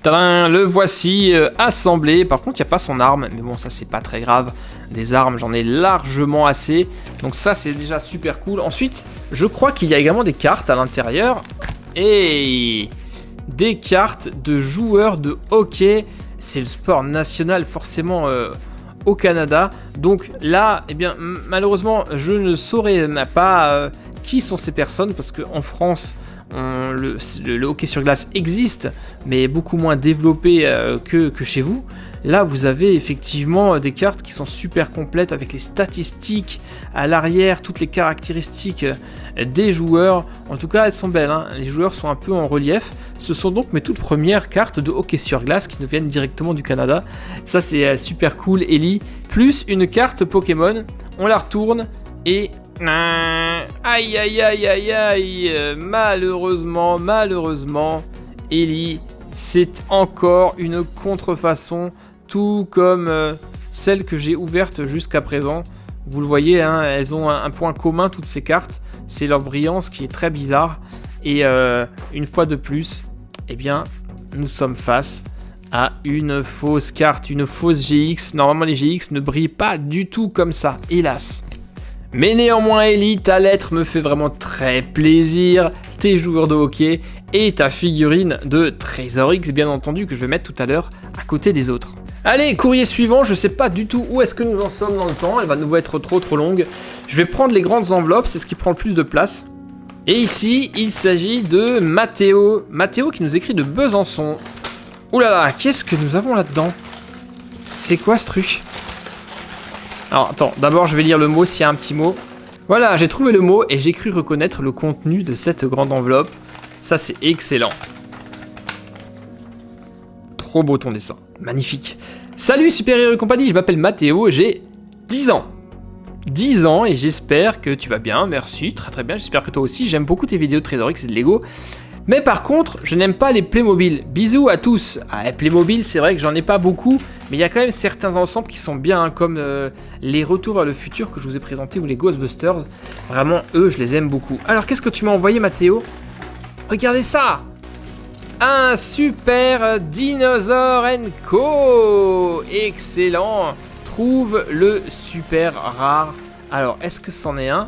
A: Tadam, le voici assemblé. Par contre, il n'y a pas son arme, mais bon, ça c'est pas très grave. Des armes, j'en ai largement assez. Donc ça, c'est déjà super cool. Ensuite, je crois qu'il y a également des cartes à l'intérieur. Et des cartes de joueurs de hockey. C'est le sport national forcément au Canada. Donc là, eh bien, malheureusement, je ne saurais pas qui sont ces personnes parce qu'en France, le hockey sur glace existe, mais beaucoup moins développé que chez vous. Là, vous avez effectivement des cartes qui sont super complètes avec les statistiques à l'arrière, toutes les caractéristiques des joueurs. En tout cas, elles sont belles, hein. Les joueurs sont un peu en relief. Ce sont donc mes toutes premières cartes de hockey sur glace qui nous viennent directement du Canada. Ça, c'est super cool, Ellie. Plus une carte Pokémon. On la retourne et... Aïe, aïe, aïe, aïe, aïe. Malheureusement, Ellie, c'est encore une contrefaçon, tout comme celle que j'ai ouverte jusqu'à présent. Vous le voyez, hein, elles ont un point commun, toutes ces cartes. C'est leur brillance qui est très bizarre. Et une fois de plus, eh bien, nous sommes face à une fausse carte, une fausse GX. Normalement, les GX ne brillent pas du tout comme ça, hélas. Mais néanmoins, Ellie, ta lettre me fait vraiment très plaisir. Tes joueurs de hockey et ta figurine de Trésor-X, bien entendu, que je vais mettre tout à l'heure à côté des autres. Allez, courrier suivant, je sais pas du tout où est-ce que nous en sommes dans le temps. Elle va de nouveau être trop longue. Je vais prendre les grandes enveloppes, c'est ce qui prend le plus de place. Et ici, il s'agit de Mathéo. Mathéo qui nous écrit de Besançon. Ouh là là, qu'est-ce que nous avons là-dedans? C'est quoi ce truc? Alors attends, d'abord je vais lire le mot s'il y a un petit mot. Voilà, j'ai trouvé le mot et j'ai cru reconnaître le contenu de cette grande enveloppe. Ça c'est excellent. Trop beau ton dessin, magnifique. Salut Super Hero et compagnie, je m'appelle Mathéo et j'ai 10 ans. 10 ans et j'espère que tu vas bien, merci, très bien, j'espère que toi aussi. J'aime beaucoup tes vidéos de Trésor-X et de Lego. Mais par contre, je n'aime pas les Playmobil. Bisous à tous. Ah, Playmobil, c'est vrai que j'en ai pas beaucoup, mais il y a quand même certains ensembles qui sont bien, hein, comme les Retours vers le futur que je vous ai présentés ou les Ghostbusters. Vraiment, eux, je les aime beaucoup. Alors, qu'est-ce que tu m'as envoyé, Mathéo? Regardez ça! Un Super Dinosaur & Co. Excellent. Trouve le super rare. Alors, est-ce que c'en est un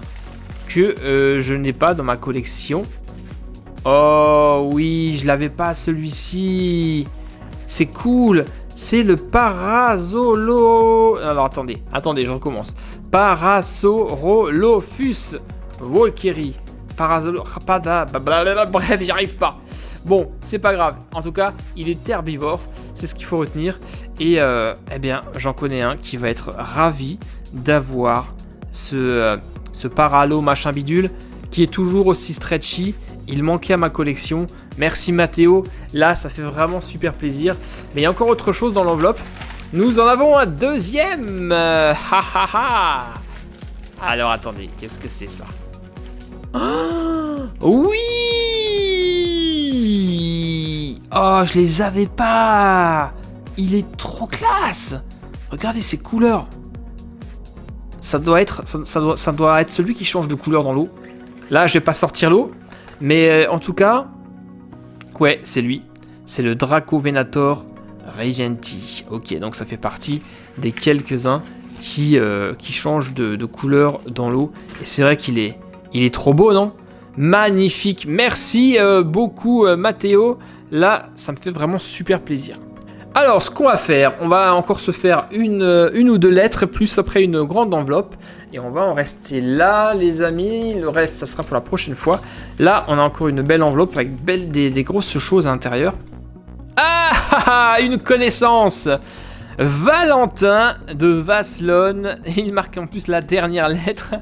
A: que je n'ai pas dans ma collection? Oh oui, je l'avais pas celui-ci. C'est cool. C'est le Parasaurolophus. Alors attendez, je recommence. Parasaurolophus walkeri. Bref, j'y arrive pas. Bon, c'est pas grave. En tout cas, il est herbivore. C'est ce qu'il faut retenir. Et eh bien, j'en connais un qui va être ravi d'avoir ce Paralo machin bidule qui est toujours aussi stretchy. Il manquait à ma collection. Merci Mathéo. Là, ça fait vraiment super plaisir. Mais il y a encore autre chose dans l'enveloppe. Nous en avons un deuxième. Alors attendez, qu'est-ce que c'est ça? Oui. Oh, je les avais pas. Il est trop classe. Regardez ces couleurs. Ça doit être celui qui change de couleur dans l'eau. Là, je vais pas sortir l'eau. Mais en tout cas, ouais, c'est lui. C'est le Draco Venator Regenti. Ok, donc ça fait partie des quelques-uns qui change de couleur dans l'eau. Et c'est vrai qu'il est trop beau, non? Magnifique. Merci beaucoup, Mathéo. Là, ça me fait vraiment super plaisir. Alors, ce qu'on va faire, on va encore se faire une ou deux lettres, plus après une grande enveloppe. Et on va en rester là, les amis. Le reste, ça sera pour la prochaine fois. Là, on a encore une belle enveloppe avec des grosses choses à l'intérieur. Ah, une connaissance! Valentin de Vaslone. Il marque en plus la dernière lettre.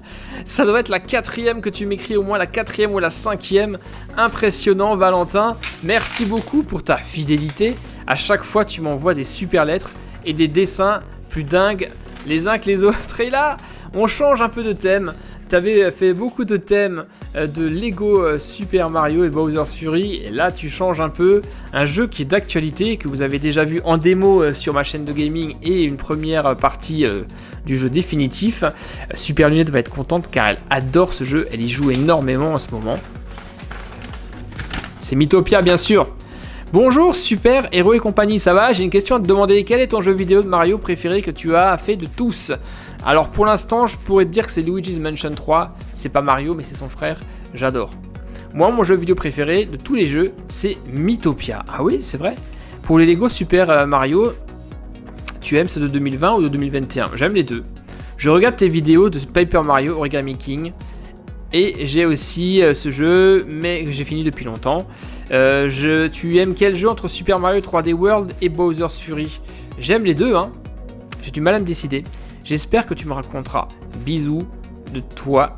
A: Ça doit être la 4e que tu m'écris, au moins la 4e ou la 5e. Impressionnant, Valentin. Merci beaucoup pour ta fidélité. À chaque fois, tu m'envoies des super lettres et des dessins plus dingues les uns que les autres. Et là, on change un peu de thème. Tu avais fait beaucoup de thèmes de Lego Super Mario et Bowser's Fury. Et là, tu changes un peu. Un jeu qui est d'actualité, que vous avez déjà vu en démo sur ma chaîne de gaming et une première partie du jeu définitif. Super Lunette va être contente car elle adore ce jeu. Elle y joue énormément en ce moment. C'est Mythopia, bien sûr. Bonjour Super Héros et compagnie, ça va? J'ai une question à te demander. Quel est ton jeu vidéo de Mario préféré que tu as fait de tous? Alors pour l'instant, je pourrais te dire que c'est Luigi's Mansion 3. C'est pas Mario, mais c'est son frère. J'adore. Moi, mon jeu vidéo préféré de tous les jeux, c'est Mythopia. Ah oui, c'est vrai. Pour les Lego Super Mario, tu aimes ceux de 2020 ou de 2021? J'aime les deux. Je regarde tes vidéos de Paper Mario Origami King. Et j'ai aussi ce jeu, mais que j'ai fini depuis longtemps. Tu aimes quel jeu entre Super Mario 3D World et Bowser's Fury? J'aime les deux, hein. J'ai du mal à me décider. J'espère que tu me raconteras. Bisous de toi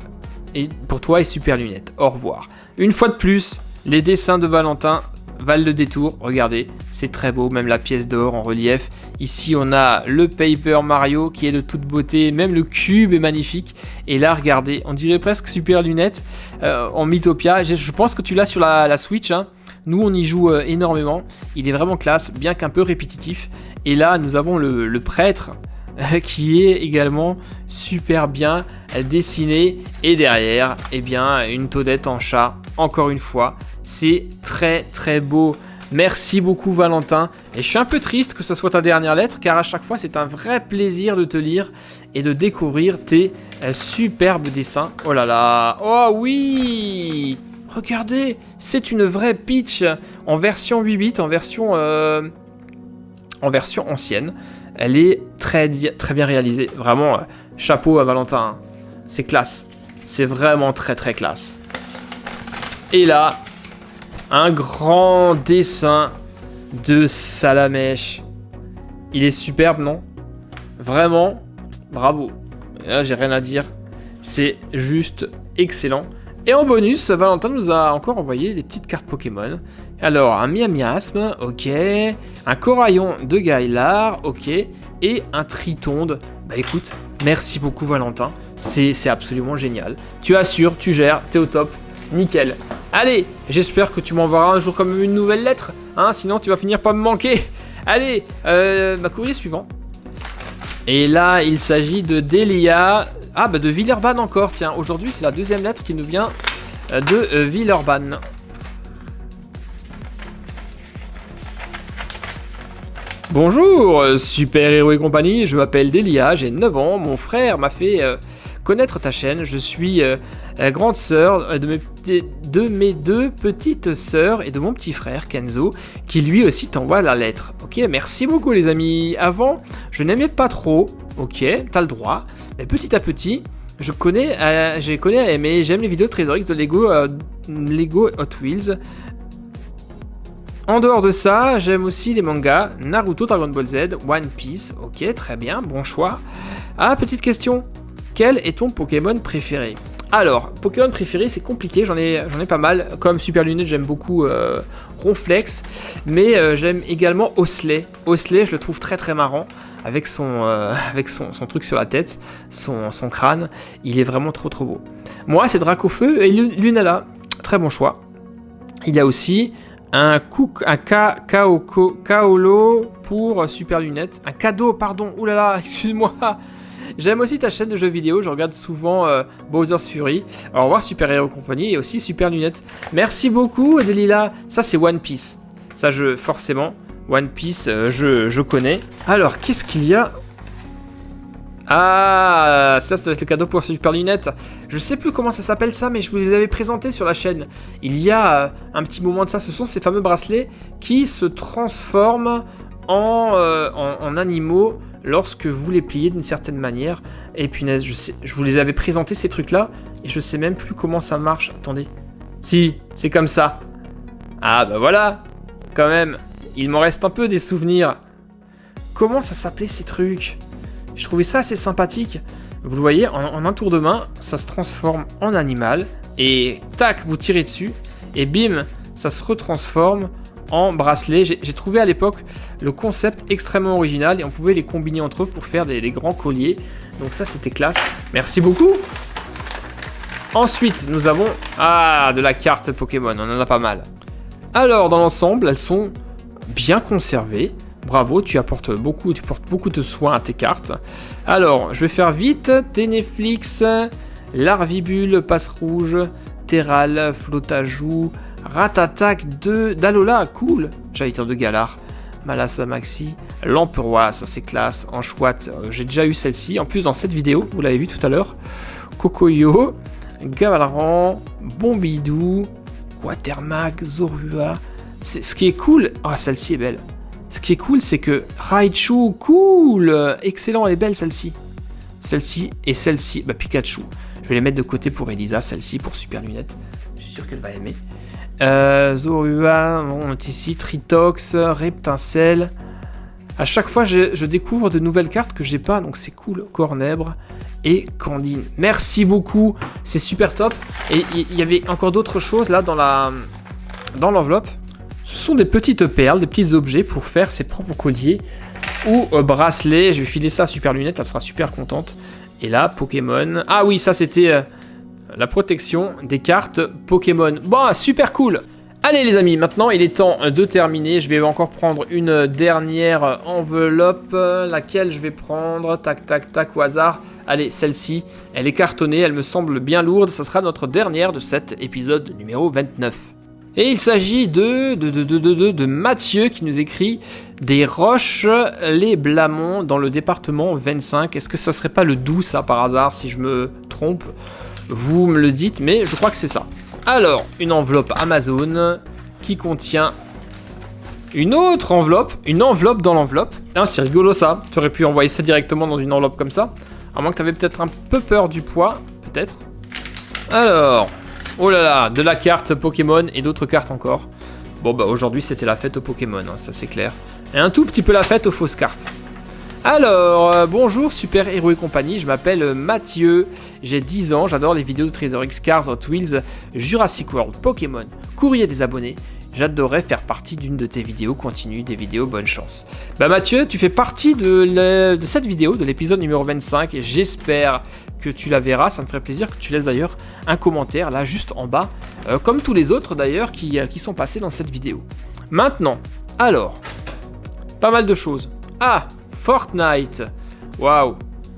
A: et pour toi et Super Lunette. Au revoir. Une fois de plus, les dessins de Valentin valent le détour. Regardez, c'est très beau, même la pièce d'or en relief. Ici, on a le Paper Mario qui est de toute beauté. Même le cube est magnifique. Et là, regardez, on dirait presque Super Lunette en Mythopia. Je pense que tu l'as sur la Switch, hein. Nous, on y joue énormément. Il est vraiment classe, bien qu'un peu répétitif. Et là, nous avons le prêtre qui est également super bien dessiné. Et derrière, eh bien, une Toadette en chat, encore une fois. C'est très très beau. Merci beaucoup Valentin. Et je suis un peu triste que ce soit ta dernière lettre, car à chaque fois, c'est un vrai plaisir de te lire et de découvrir tes superbes dessins. Oh là là. Oh oui! Regardez, c'est une vraie Peach en version 8 bits, en version ancienne. Elle est très bien réalisée. Vraiment, chapeau à Valentin. C'est classe. C'est vraiment très très classe. Et là, un grand dessin de Salamèche. Il est superbe, non? Vraiment, bravo. Et là, j'ai rien à dire. C'est juste excellent. Et en bonus, Valentin nous a encore envoyé des petites cartes Pokémon. Alors, un Miasme, ok. Un Coraillon de Gaillard, ok. Et un Tritonde. Bah écoute, merci beaucoup Valentin. C'est absolument génial. Tu assures, tu gères, t'es au top. Nickel. Allez, j'espère que tu m'enverras un jour quand même une nouvelle lettre. Hein, sinon, tu vas finir par me manquer. Allez, courrier suivant. Et là, il s'agit de Delia. Ah, bah de Villeurbanne encore, tiens. Aujourd'hui, c'est la deuxième lettre qui nous vient de Villeurbanne. Bonjour, Super Héros et compagnie. Je m'appelle Delia, j'ai 9 ans. Mon frère m'a fait connaître ta chaîne. Je suis la grande sœur de mes deux petites sœurs et de mon petit frère Kenzo, qui lui aussi t'envoie la lettre. Ok, merci beaucoup les amis. Avant, je n'aimais pas trop. Ok, t'as le droit. Mais petit à petit, j'ai connu à aimer. J'aime les vidéos de Trésor de Lego Hot Wheels. En dehors de ça, j'aime aussi les mangas Naruto, Dragon Ball Z, One Piece. Ok, très bien, bon choix. Ah, petite question. Quel est ton Pokémon préféré? Alors, Pokémon préféré, c'est compliqué, j'en ai pas mal. Comme Super Lunette, j'aime beaucoup Ronflex, mais j'aime également Osley. Osley, je le trouve très très marrant, avec son truc sur la tête, son crâne. Il est vraiment trop trop beau. Moi, c'est Dracofeu et Lunala. Très bon choix. Il y a aussi un Kaolo pour Super Lunette. Un cadeau, pardon, oulala, excuse-moi. J'aime aussi ta chaîne de jeux vidéo, je regarde souvent Bowser's Fury. Au revoir Super Hero Company et aussi Super Lunette. Merci beaucoup Delila. Ça c'est One Piece. Ça forcément, One Piece, je connais. Alors, qu'est-ce qu'il y a? Ah, ça doit être le cadeau pour Super Lunette. Je sais plus comment ça s'appelle ça, mais je vous les avais présentés sur la chaîne. Il y a un petit moment de ça, ce sont ces fameux bracelets qui se transforment en animaux lorsque vous les pliez d'une certaine manière. Et punaise, je vous les avais présentés ces trucs-là, et je sais même plus comment ça marche. Attendez. Si, c'est comme ça. Ah bah voilà, quand même, il m'en reste un peu des souvenirs. Comment ça s'appelait ces trucs ? Je trouvais ça assez sympathique. Vous le voyez, en un tour de main, ça se transforme en animal. Et tac, vous tirez dessus. Et bim, ça se retransforme en bracelet. J'ai trouvé à l'époque le concept extrêmement original. Et on pouvait les combiner entre eux pour faire des grands colliers. Donc ça, c'était classe. Merci beaucoup. Ensuite, nous avons de la carte Pokémon. On en a pas mal. Alors, dans l'ensemble, elles sont bien conservées. Bravo, tu portes beaucoup de soin à tes cartes. Alors, je vais faire vite. Ténéflix, Larvibule, Passe Rouge, Terral, Flotajou, Ratatak, Dalola, cool. J'allais dire de Galar, Malassa Maxi, Lamperois, ça c'est classe. Anchouette, j'ai déjà eu celle-ci. En plus, dans cette vidéo, vous l'avez vu tout à l'heure. Kokoyo, Gavalaran, Bombidou, Quatermac, Zorua. Ce qui est cool, celle-ci est belle. Ce qui est cool, c'est que Raichu, cool, excellent, elle est belle celle-ci. Celle-ci et celle-ci, Pikachu. Je vais les mettre de côté pour Elisa, celle-ci pour Super Lunette. Je suis sûr qu'elle va aimer. Zorua, on est ici, Tritox, Reptincelle. À chaque fois, je découvre de nouvelles cartes que j'ai pas, donc c'est cool. Cornèbre et Candine. Merci beaucoup, c'est super top. Et il y avait encore d'autres choses là dans l'enveloppe. Ce sont des petites perles, des petits objets pour faire ses propres colliers ou bracelets. Je vais filer ça à Super Lunette, elle sera super contente. Et là, Pokémon. Ah oui, ça c'était la protection des cartes Pokémon. Bon, super cool. Allez les amis, maintenant il est temps de terminer. Je vais encore prendre une dernière enveloppe. Laquelle je vais prendre? Tac, tac, tac, au hasard. Allez, celle-ci, elle est cartonnée, elle me semble bien lourde. Ça sera notre dernière de cet épisode numéro 29. Et il s'agit de Mathieu qui nous écrit des Roches les Blamont dans le département 25. Est-ce que ça serait pas le Doubs ça par hasard? Si je me trompe, vous me le dites, mais je crois que c'est ça. Alors, une enveloppe Amazon qui contient une autre enveloppe, une enveloppe dans l'enveloppe. Hein, c'est rigolo ça, tu aurais pu envoyer ça directement dans une enveloppe comme ça. À moins que tu avais peut-être un peu peur du poids, peut-être. Alors... oh là là, de la carte Pokémon et d'autres cartes encore. Bon aujourd'hui c'était la fête aux Pokémon, hein, ça c'est clair. Et un tout petit peu la fête aux fausses cartes. Alors, bonjour Super Héros et compagnie, je m'appelle Mathieu, j'ai 10 ans, j'adore les vidéos de Trésor Cars, Hot Wheels, Jurassic World, Pokémon, courrier des abonnés. J'adorerais faire partie d'une de tes vidéos, continue des vidéos, bonne chance. Mathieu, tu fais partie de cette vidéo, de l'épisode numéro 25, et j'espère que tu la verras, ça me ferait plaisir que tu laisses d'ailleurs un commentaire, là juste en bas, comme tous les autres d'ailleurs qui sont passés dans cette vidéo. Maintenant, alors, pas mal de choses. Ah, Fortnite, waouh.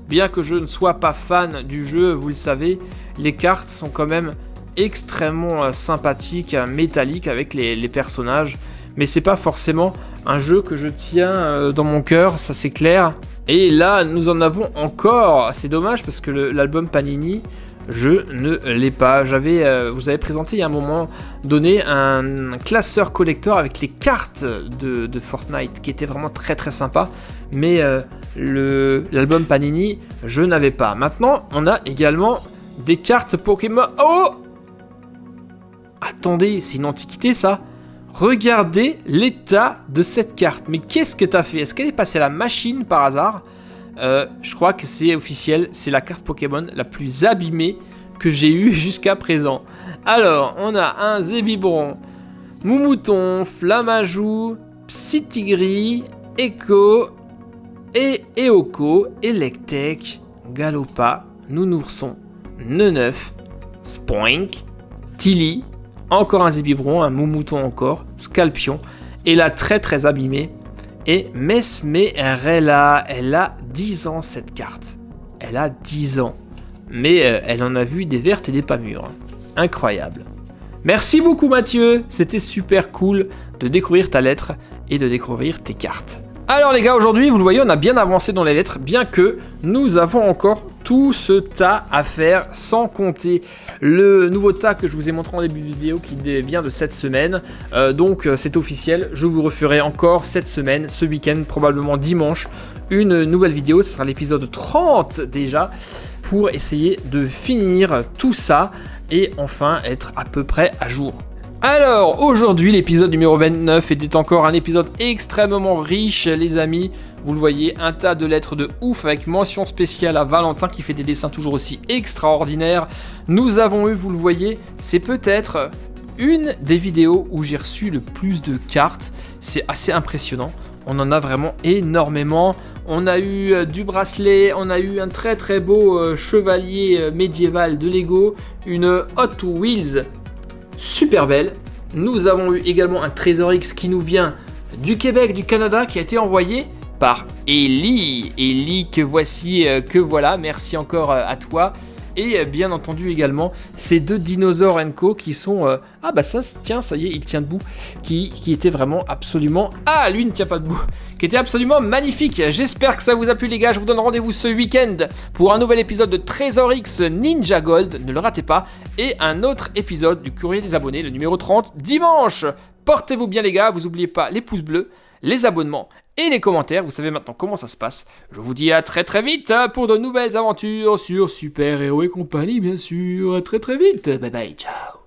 A: Bien que je ne sois pas fan du jeu, vous le savez, les cartes sont quand même extrêmement sympathiques, métalliques avec les personnages, mais c'est pas forcément un jeu que je tiens dans mon cœur, ça c'est clair. Et là, nous en avons encore, c'est dommage parce que l'album Panini, je ne l'ai pas. Vous avez présenté il y a un moment donné un classeur collector avec les cartes de Fortnite qui était vraiment très très sympa, mais l'album Panini, je n'avais pas. Maintenant, on a également des cartes Pokémon. Oh! Attendez, c'est une antiquité ça. Regardez l'état de cette carte. Mais qu'est-ce que t'as fait? Est-ce qu'elle est passée à la machine par hasard? Je crois que c'est officiel. C'est la carte Pokémon la plus abîmée que j'ai eue jusqu'à présent. Alors, on a un Zébibron, Moumouton, Flamajou, Psytigris, Echo, Eoko, Electek, Galopa, Nounourson, Neneuf, Spoink, Tilly, encore un Zébibron, un Moumouton encore, Scalpion, et la très très abîmée, et Mesmerella. Elle a 10 ans cette carte. Elle a 10 ans. Mais elle en a vu des vertes et des pas mûres. Incroyable. Merci beaucoup Mathieu, c'était super cool de découvrir ta lettre et de découvrir tes cartes. Alors les gars, aujourd'hui, vous le voyez, on a bien avancé dans les lettres, bien que nous avons encore tout ce tas à faire, sans compter le nouveau tas que je vous ai montré en début de vidéo qui vient de cette semaine. Donc c'est officiel, je vous referai encore cette semaine, ce week-end, probablement dimanche, une nouvelle vidéo. Ce sera l'épisode 30 déjà, pour essayer de finir tout ça et enfin être à peu près à jour. Alors, aujourd'hui, l'épisode numéro 29 était encore un épisode extrêmement riche, les amis. Vous le voyez, un tas de lettres de ouf avec mention spéciale à Valentin qui fait des dessins toujours aussi extraordinaires. Nous avons eu, vous le voyez, c'est peut-être une des vidéos où j'ai reçu le plus de cartes. C'est assez impressionnant. On en a vraiment énormément. On a eu du bracelet, on a eu un très très beau chevalier médiéval de Lego, une Hot Wheels super belle. Nous avons eu également un Trésor X qui nous vient du Québec, du Canada, qui a été envoyé par Ellie. Ellie, que voici, que voilà. Merci encore à toi. Et bien entendu également ces deux dinosaures Co qui sont... Ah bah ça tient, ça y est, il tient debout. Qui était vraiment absolument... Ah, lui ne tient pas debout. Qui était absolument magnifique. J'espère que ça vous a plu les gars. Je vous donne rendez-vous ce week-end pour un nouvel épisode de Trésor X Ninja Gold. Ne le ratez pas. Et un autre épisode du Courrier des abonnés, le numéro 30, dimanche. Portez-vous bien les gars. Vous n'oubliez pas les pouces bleus, les abonnements et les commentaires. Vous savez maintenant comment ça se passe. Je vous dis à très très vite pour de nouvelles aventures sur Super Héros et compagnie, bien sûr. À très très vite. Bye bye, ciao.